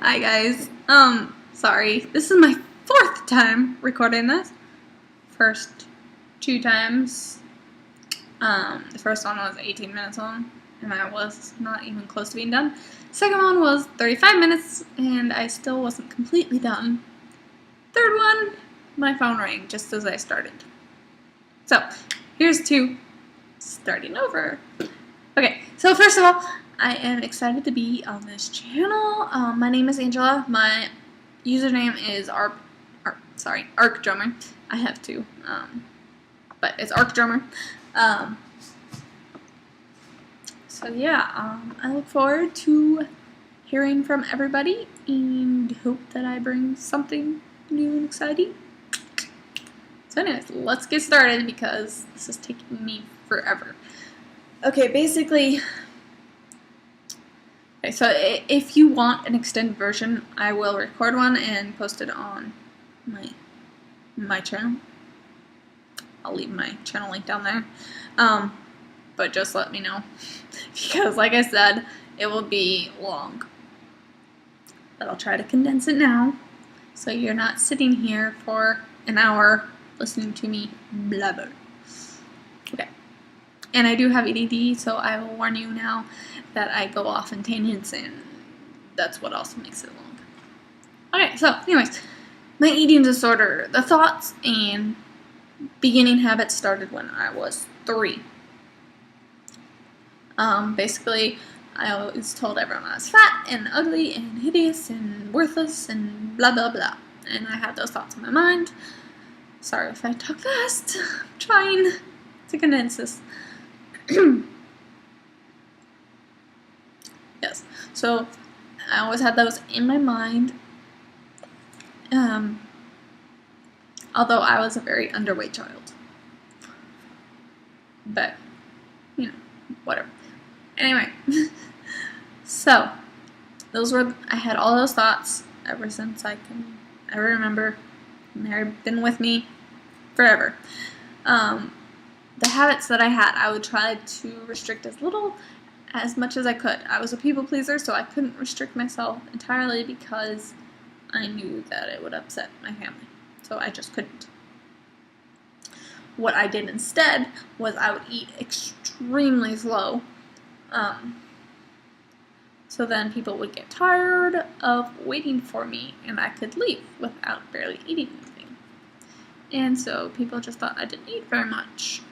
Hi guys. Sorry. This is my 4th time recording this. First 2 times. The first one was 18 minutes long, and I was not even close to being done. Second one was 35 minutes, and I still wasn't completely done. Third one, my phone rang just as I started. So, here's to starting over. Okay, so first of all, I am excited to be on this channel. My name is Angela. My username is ArcDrummer. I have 2, but it's ArcDrummer. So yeah, I look forward to hearing from everybody and hope that I bring something new and exciting. So anyways, let's get started because this is taking me forever. Okay, basically, so if you want an extended version, I will record one and post it on my channel. I'll leave my channel link down there. But just let me know, because like I said, it will be long. But I'll try to condense it now, so you're not sitting here for an hour listening to me blabber. Okay. And I do have ADD, so I will warn you now that I go off in tangents, and that's what also makes it long. Okay, so anyways, my eating disorder, the thoughts and beginning habits started when I was 3. Basically, I always told everyone I was fat and ugly and hideous and worthless and blah blah blah. And I had those thoughts in my mind. Sorry if I talk fast. I'm trying to condense this. Yes, so I always had those in my mind. Although I was a very underweight child. But, you know, whatever. Anyway, so I had all those thoughts ever since I can ever remember. And they've been with me forever. The habits that I had, I would try to restrict as much as I could. I was a people pleaser, so I couldn't restrict myself entirely because I knew that it would upset my family. So I just couldn't. What I did instead was I would eat extremely slow. So then people would get tired of waiting for me, and I could leave without barely eating anything. And so people just thought I didn't eat very much.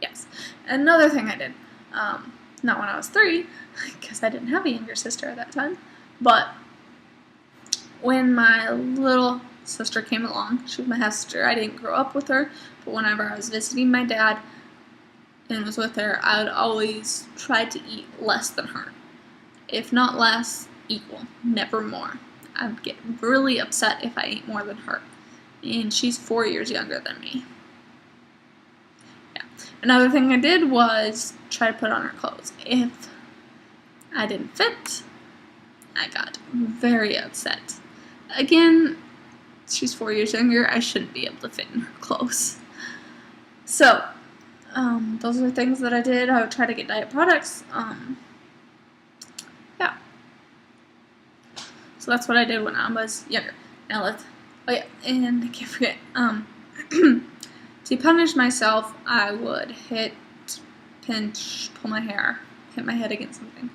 Yes. Another thing I did, not when I was 3, because I didn't have a younger sister at that time, but when my little sister came along, she was my half sister. I didn't grow up with her, but whenever I was visiting my dad and was with her, I would always try to eat less than her. If not less, equal, never more. I would get really upset if I ate more than her. And she's 4 years younger than me. Yeah. Another thing I did was try to put on her clothes. If I didn't fit, I got very upset. Again, she's 4 years younger. I shouldn't be able to fit in her clothes. So, those are things that I did. I would try to get diet products. Yeah. So that's what I did when I was younger. Now and I can't forget, to punish myself, I would hit, pinch, pull my hair, hit my head against something.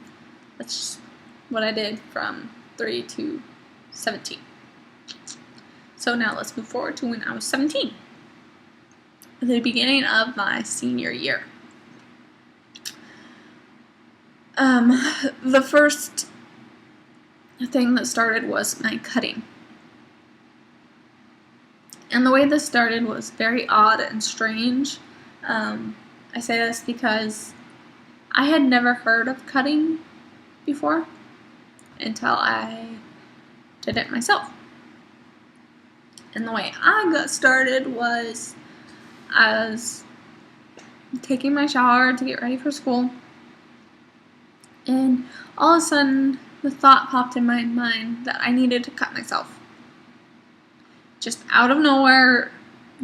That's just what I did from 3 to 17. So now let's move forward to when I was 17. At the beginning of my senior year. The first thing that started was my cutting. And the way this started was very odd and strange. I say this because I had never heard of cutting before until I did it myself. And the way I got started was I was taking my shower to get ready for school, and all of a sudden the thought popped in my mind that I needed to cut myself. Just out of nowhere,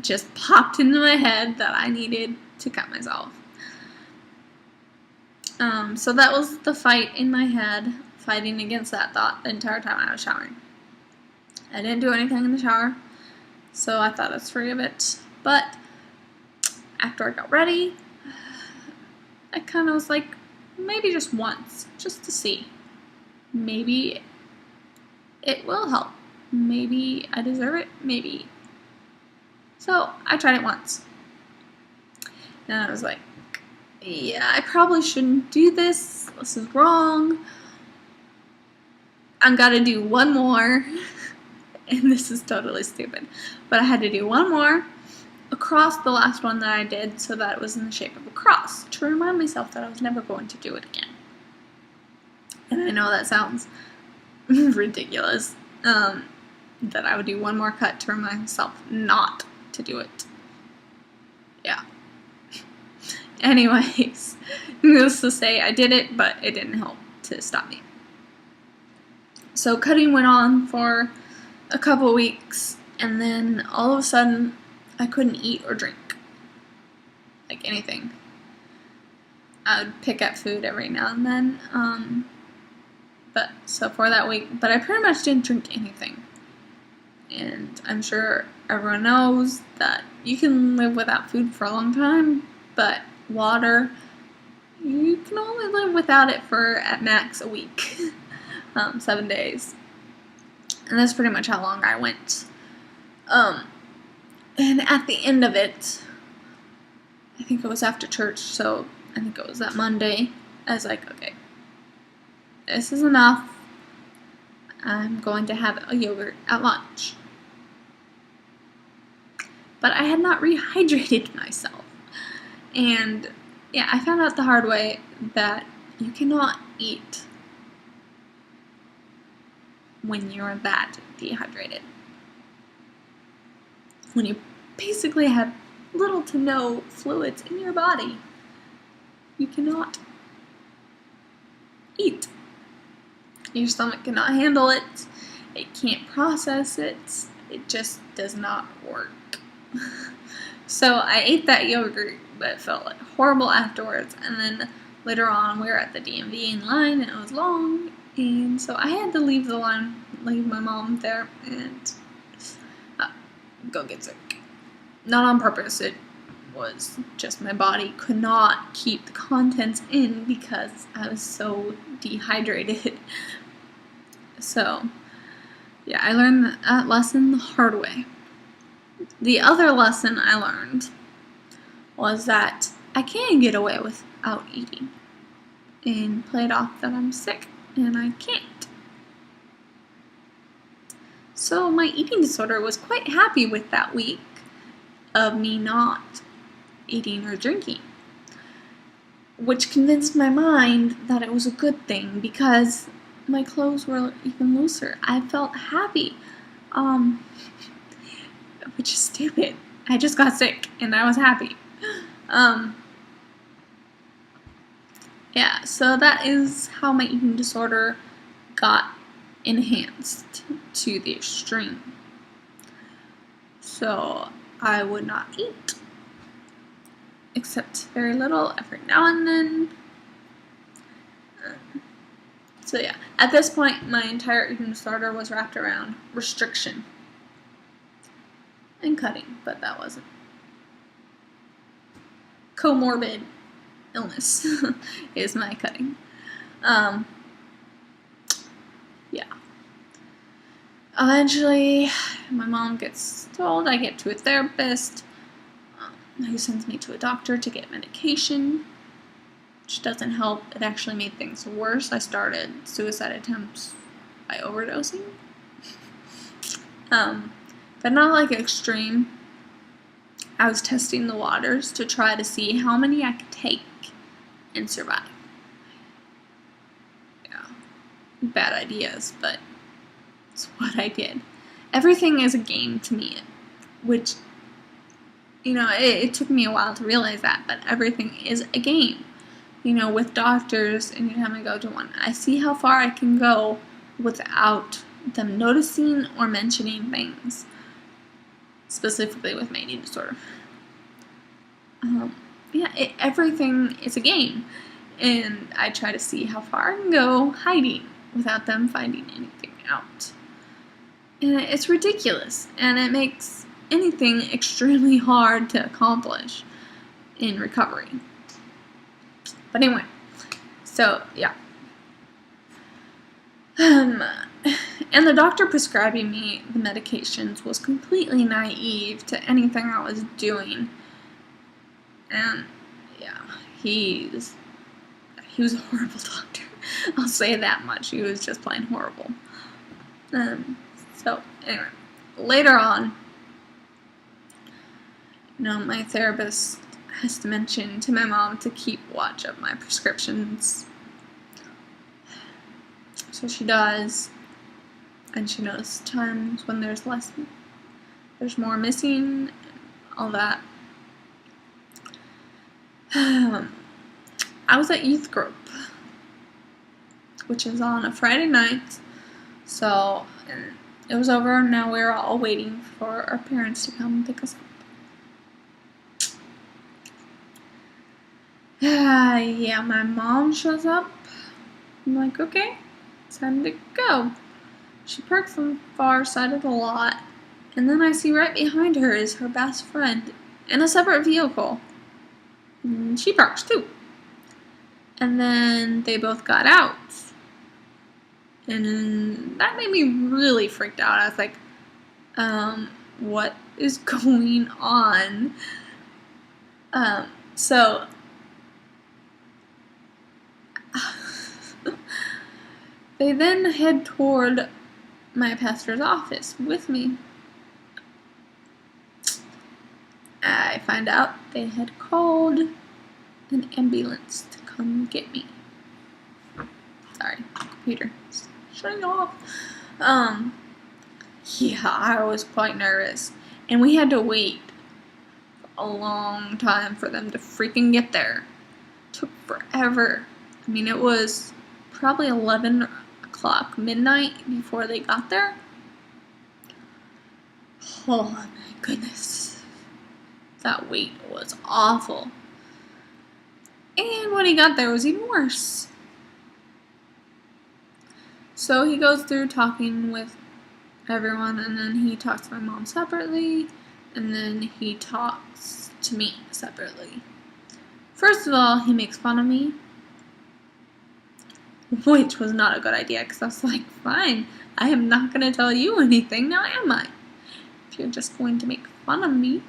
just popped into my head that I needed to cut myself. So that was the fight in my head fighting against that thought the entire time I was showering. I didn't do anything in the shower, so I thought I was free of it. But after I got ready, I kind of was like, maybe just once, just to see. Maybe it will help. Maybe I deserve it. Maybe. So I tried it once. And I was like, yeah, I probably shouldn't do this. This is wrong. I've got to do one more. And this is totally stupid. But I had to do one more across the last one that I did so that it was in the shape of a cross to remind myself that I was never going to do it again. And I know that sounds ridiculous, that I would do one more cut to remind myself not to do it. Yeah. Anyways, needless to say, I did it, but it didn't help to stop me. So cutting went on for a couple weeks, and then all of a sudden, I couldn't eat or drink. Like anything. I would pick up food every now and then, so for that week, but I pretty much didn't drink anything. And I'm sure everyone knows that you can live without food for a long time, but water, you can only live without it for at max a week, 7 days. And that's pretty much how long I went. And at the end of it, I think it was after church, so I think it was that Monday, I was like, okay, this is enough. I'm going to have a yogurt at lunch. But I had not rehydrated myself. And yeah, I found out the hard way that you cannot eat when you're that dehydrated. When you basically have little to no fluids in your body, you cannot eat. Your stomach cannot handle it. It can't process it. It just does not work. So I ate that yogurt, but it felt like horrible afterwards. And then later on, we were at the DMV in line, and it was long. And so I had to leave the line, leave my mom there, and go get sick. Not on purpose. It was just my body could not keep the contents in because I was so dehydrated. So, yeah, I learned that lesson the hard way. The other lesson I learned was that I can get away without eating and play it off that I'm sick and I can't. So my eating disorder was quite happy with that week of me not eating or drinking, which convinced my mind that it was a good thing because my clothes were even looser. I felt happy, which is stupid. I just got sick and I was happy. Yeah, so that is how my eating disorder got enhanced to the extreme. So I would not eat, except very little every now and then. So yeah, at this point, my entire eating disorder was wrapped around restriction and cutting, but that wasn't. Comorbid illness is my cutting. Yeah. Eventually, my mom gets told I get to a therapist who sends me to a doctor to get medication, which doesn't help. It actually made things worse. I started suicide attempts by overdosing. But not like extreme. I was testing the waters to try to see how many I could take and survive. Yeah. Bad ideas, but it's what I did. Everything is a game to me, which, it took me a while to realize that, but everything is a game. With doctors, anytime I go to one, I see how far I can go without them noticing or mentioning things, specifically with my eating disorder. Everything is a game, and I try to see how far I can go hiding without them finding anything out. And it's ridiculous, and it makes anything extremely hard to accomplish in recovery. But anyway, so yeah. And the doctor prescribing me the medications was completely naive to anything I was doing. And yeah, he was a horrible doctor. I'll say that much. He was just plain horrible. So anyway, later on, my therapist has to mention to my mom to keep watch of my prescriptions. So she does, and she knows times when there's more missing, all that. I was at youth group, which is on a Friday night, so it was over, and now we're all waiting for our parents to come pick us up. Yeah, my mom shows up. I'm like, okay, time to go. She parks on the far side of the lot, and then I see right behind her is her best friend in a separate vehicle. And she parks too. And then they both got out. And that made me really freaked out. I was like, what is going on? So they then head toward my pastor's office with me. I find out they had called an ambulance to come get me. Sorry, computer shutting off. Yeah, I was quite nervous. And we had to wait a long time for them to freaking get there. It took forever. I mean, it was probably 11 o'clock, midnight, before they got there. Oh my goodness. That wait was awful. And when he got there, it was even worse. So he goes through talking with everyone, and then he talks to my mom separately, and then he talks to me separately. First of all, he makes fun of me, which was not a good idea, because I was like, fine, I am not going to tell you anything, now am I? If you're just going to make fun of me.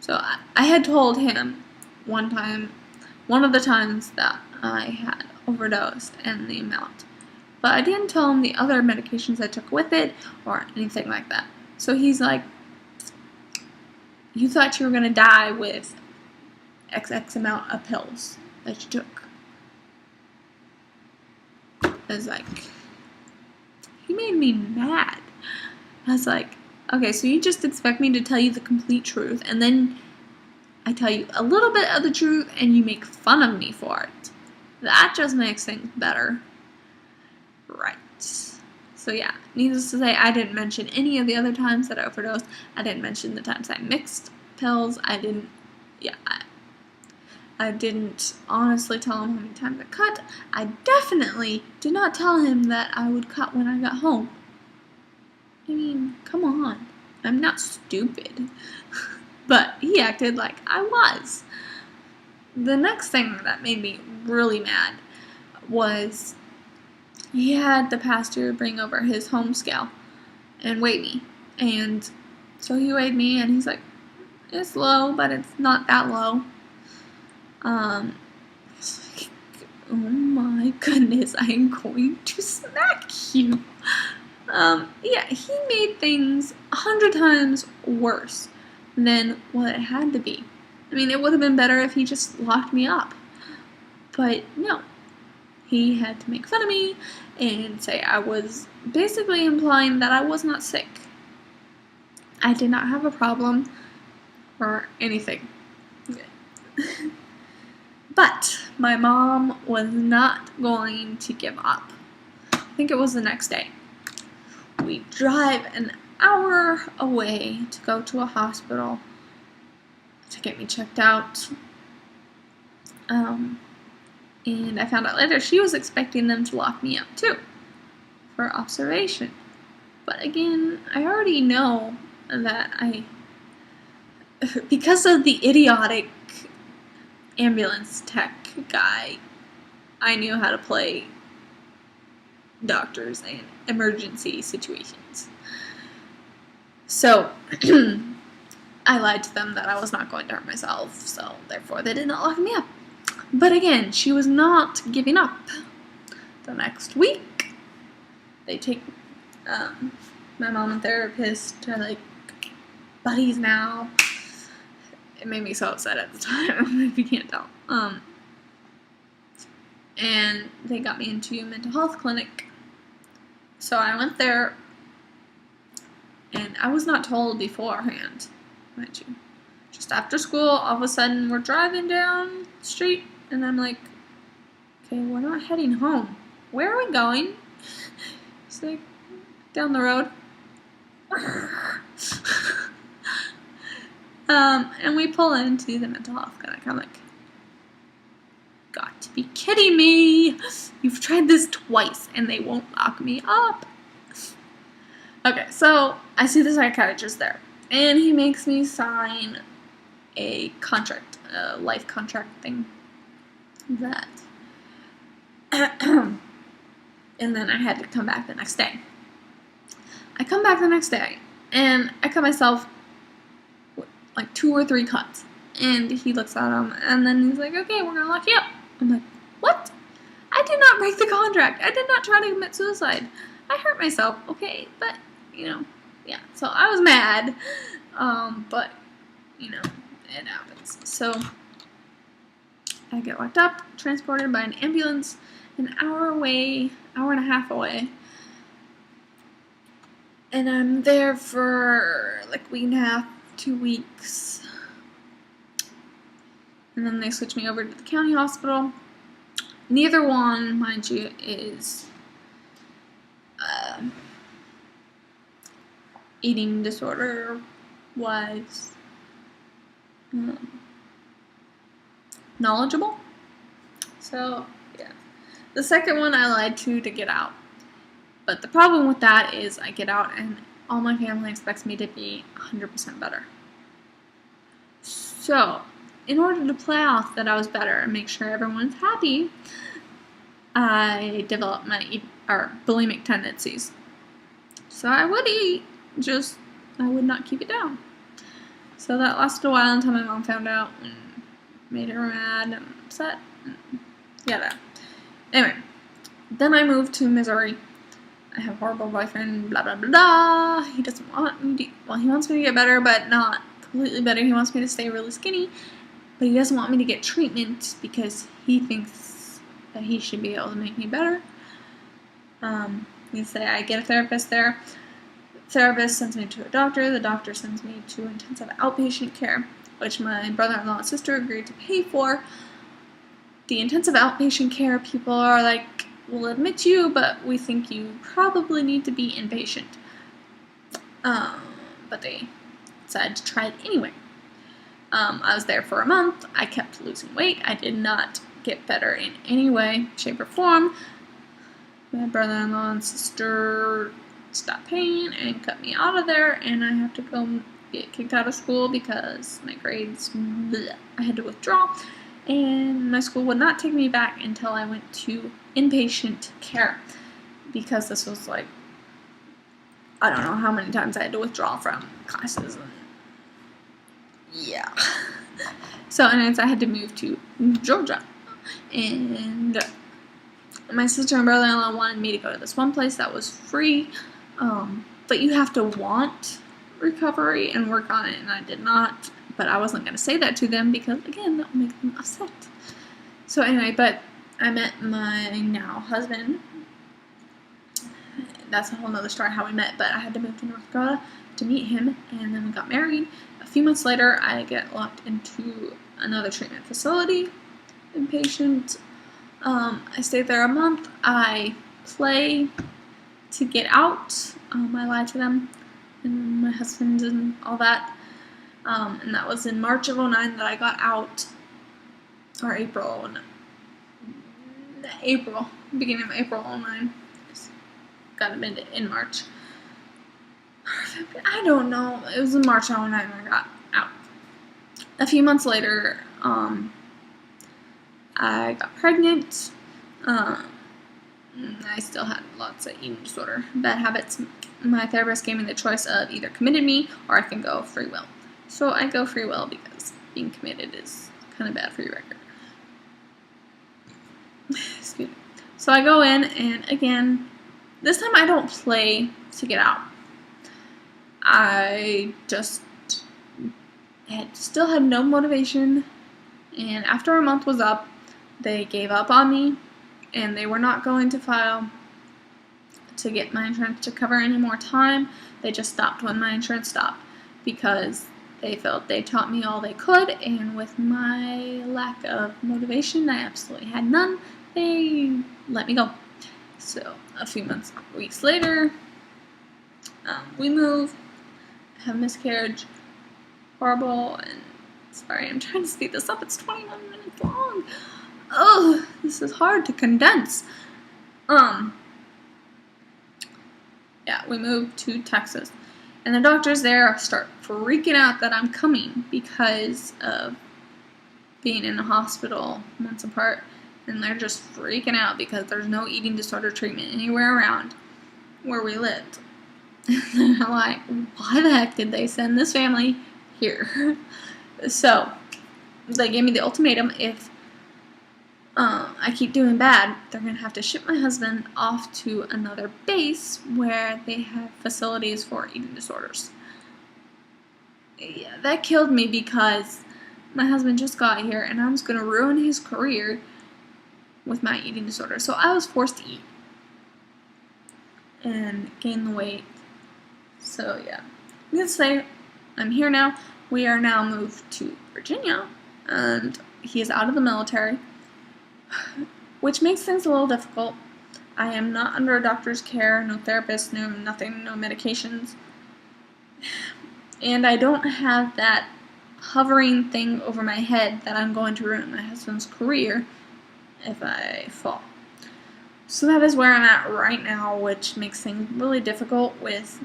So I had told him one of the times that I had overdosed and the amount. But I didn't tell him the other medications I took with it or anything like that. So he's like, you thought you were going to die with XX amount of pills that you took. I was like, he made me mad. I was like, okay, so you just expect me to tell you the complete truth, and then I tell you a little bit of the truth, and you make fun of me for it. That just makes things better. Right. So yeah, needless to say, I didn't mention any of the other times that I overdosed. I didn't mention the times I mixed pills. I didn't honestly tell him how many times I cut. I definitely did not tell him that I would cut when I got home. I mean, come on. I'm not stupid. But he acted like I was. The next thing that made me really mad was he had the pastor bring over his home scale and weigh me. And so he weighed me, and he's like, it's low, but it's not that low. It's like, oh my goodness, I am going to smack you. Yeah, he made things 100 times worse than what it had to be. I mean, it would have been better if he just locked me up. But no. He had to make fun of me and say I was basically implying that I was not sick. I did not have a problem or anything. But my mom was not going to give up. I think it was the next day. We drive an hour away to go to a hospital to get me checked out. And I found out later she was expecting them to lock me up too. for observation. But again, I already know that because of the idiotic ambulance tech guy, I knew how to play doctors in emergency situations. So I lied to them that I was not going to hurt myself, so therefore they did not lock me up. But again, she was not giving up. The next week, they take my mom and therapist are like buddies now. It made me so upset at the time, if you can't tell. And they got me into a mental health clinic. So I went there, and I was not told beforehand, mind you. Just after school, all of a sudden, we're driving down the street, and I'm like, okay, we're not heading home. Where are we going? It's like, down the road. And we pull into the mental health clinic. I'm like, got to be kidding me. You've tried this twice and they won't lock me up. Okay, so I see the psychiatrist there, and he makes me sign a contract, a life contract thing. That. And then I had to come back the next day. I come back the next day, and I cut myself like 2 or 3 cuts. And he looks at him, and then he's like, okay, we're going to lock you up. I'm like, what? I did not break the contract. I did not try to commit suicide. I hurt myself, okay, but, yeah. So I was mad, but, it happens. So I get locked up, transported by an ambulance an hour and a half away. And I'm there for like a week and a half, 2 weeks. And then they switch me over to the county hospital. Neither one, mind you, is eating disorder wise knowledgeable. So, yeah. The second one I lied to get out. But the problem with that is I get out and all my family expects me to be 100% better. So, in order to play off that I was better and make sure everyone's happy, I developed my bulimic tendencies. So I would eat, just I would not keep it down. So that lasted a while until my mom found out and made her mad and upset. Yeah. Anyway, then I moved to Missouri. I have a horrible boyfriend, blah, blah, blah, blah. He doesn't want me to, he wants me to get better, but not completely better. He wants me to stay really skinny, but he doesn't want me to get treatment because he thinks that he should be able to make me better. You say I get a therapist there. The therapist sends me to a doctor. The doctor sends me to intensive outpatient care, which my brother-in-law and sister agreed to pay for. The intensive outpatient care people are like, we'll admit you, but we think you probably need to be inpatient. But they decided to try it anyway. I was there for a month. I kept losing weight. I did not get better in any way, shape, or form. My brother-in-law and sister stopped paying and cut me out of there, and I have to go get kicked out of school because my grades, bleh, I had to withdraw. And my school would not take me back until I went to inpatient care, because this was like, I don't know how many times I had to withdraw from classes. Yeah. So anyways, I had to move to Georgia, and my sister and brother-in-law wanted me to go to this one place that was free, but you have to want recovery and work on it, and I did not. But I wasn't going to say that to them because, again, that would make them upset. So anyway, but I met my now husband. That's a whole nother story how we met, but I had to move to North Dakota to meet him, and then we got married. A few months later, I get locked into another treatment facility, inpatient. I stayed there a month. I play to get out. I lied to them and my husband and all that. And that was in March of 2009 that I got out, or beginning of April 2009, got admitted in March. I don't know. It was in March when I got out. A few months later, I got pregnant. I still had lots of eating disorder, bad habits. My therapist gave me the choice of either committed me or I can go free will. So I go free will because being committed is kind of bad for your record. Excuse me. So I go in, and again, this time I don't play to get out. I just still had no motivation, and after a month was up, they gave up on me, and they were not going to file to get my insurance to cover any more time. They just stopped when my insurance stopped because they felt they taught me all they could, and with my lack of motivation, I absolutely had none, they let me go. So a few weeks later, we move, have miscarriage, horrible, and sorry, I'm trying to speed this up, it's 21 minutes long. Oh, this is hard to condense. Yeah, we moved to Texas, and the doctors there start freaking out that I'm coming because of being in the hospital months apart, and they're just freaking out because there's no eating disorder treatment anywhere around where we lived. And they're like, why the heck did they send this family here? So they gave me the ultimatum: if I keep doing bad, they're going to have to ship my husband off to another base where they have facilities for eating disorders. Yeah, that killed me because my husband just got here and I was going to ruin his career with my eating disorder. So I was forced to eat and gain the weight. So yeah, needless to say, I'm here now. We are now moved to Virginia, and he is out of the military, which makes things a little difficult. I am not under a doctor's care, no therapist, no nothing, no medications. And I don't have that hovering thing over my head that I'm going to ruin my husband's career if I fall. So that is where I'm at right now, which makes things really difficult with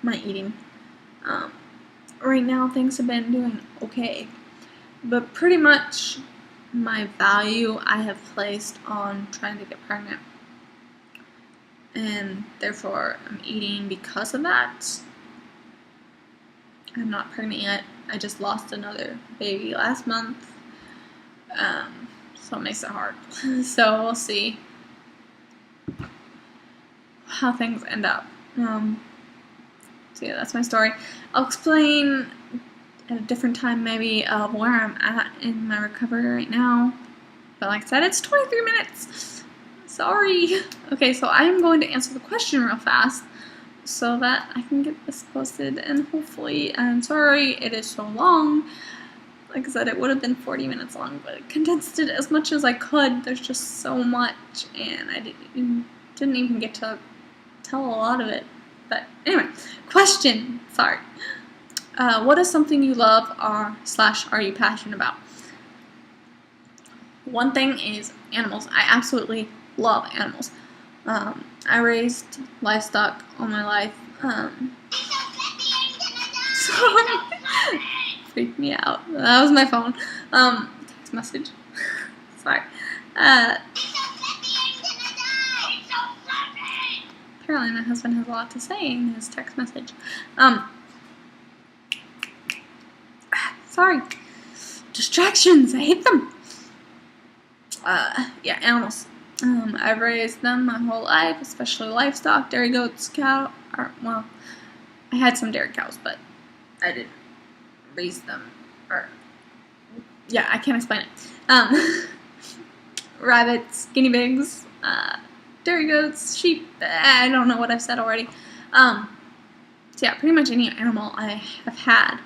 my eating. Right now things have been doing okay, but pretty much my value I have placed on trying to get pregnant, and therefore I'm eating because of that. I'm not pregnant yet. I just lost another baby last month, so it makes it hard. So we'll see how things end up. So yeah, that's my story. I'll explain at a different time maybe of where I'm at in my recovery right now. But like I said, it's 23 minutes. Sorry. Okay, so I'm going to answer the question real fast so that I can get this posted, and hopefully, I'm sorry it is so long. Like I said, it would have been 40 minutes long, but I condensed it as much as I could. There's just so much, and I didn't even get to tell a lot of it. But anyway, question. Sorry. What is something you love or / are you passionate about? One thing is animals. I absolutely love animals. I raised livestock all my life. Sorry. Freaked me out. That was my phone. Text message. Sorry. Apparently my husband has a lot to say in his text message. Sorry. Distractions. I hate them. Yeah, animals. I've raised them my whole life, especially livestock, dairy goats, cow, well, I had some dairy cows, but I didn't raise them, yeah, I can't explain it. Rabbits, guinea pigs, dairy goats, sheep, I don't know what I've said already. So yeah, pretty much any animal I have had.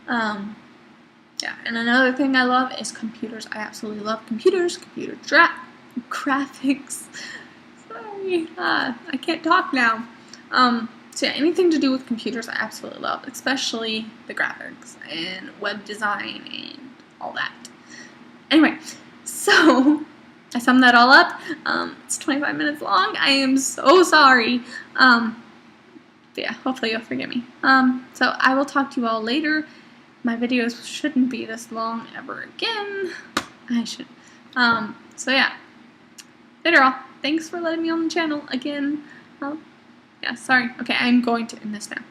Yeah, and another thing I love is computers. I absolutely love computers, computer graphics. Sorry, I can't talk now. So yeah, anything to do with computers I absolutely love, especially the graphics and web design and all that. Anyway, so I summed that all up. It's 25 minutes long. I am so sorry. Yeah, hopefully you'll forgive me. So I will talk to you all later. My videos shouldn't be this long ever again. I should. So yeah. Later all. Thanks for letting me on the channel again. Yeah, sorry. Okay, I'm going to end this now.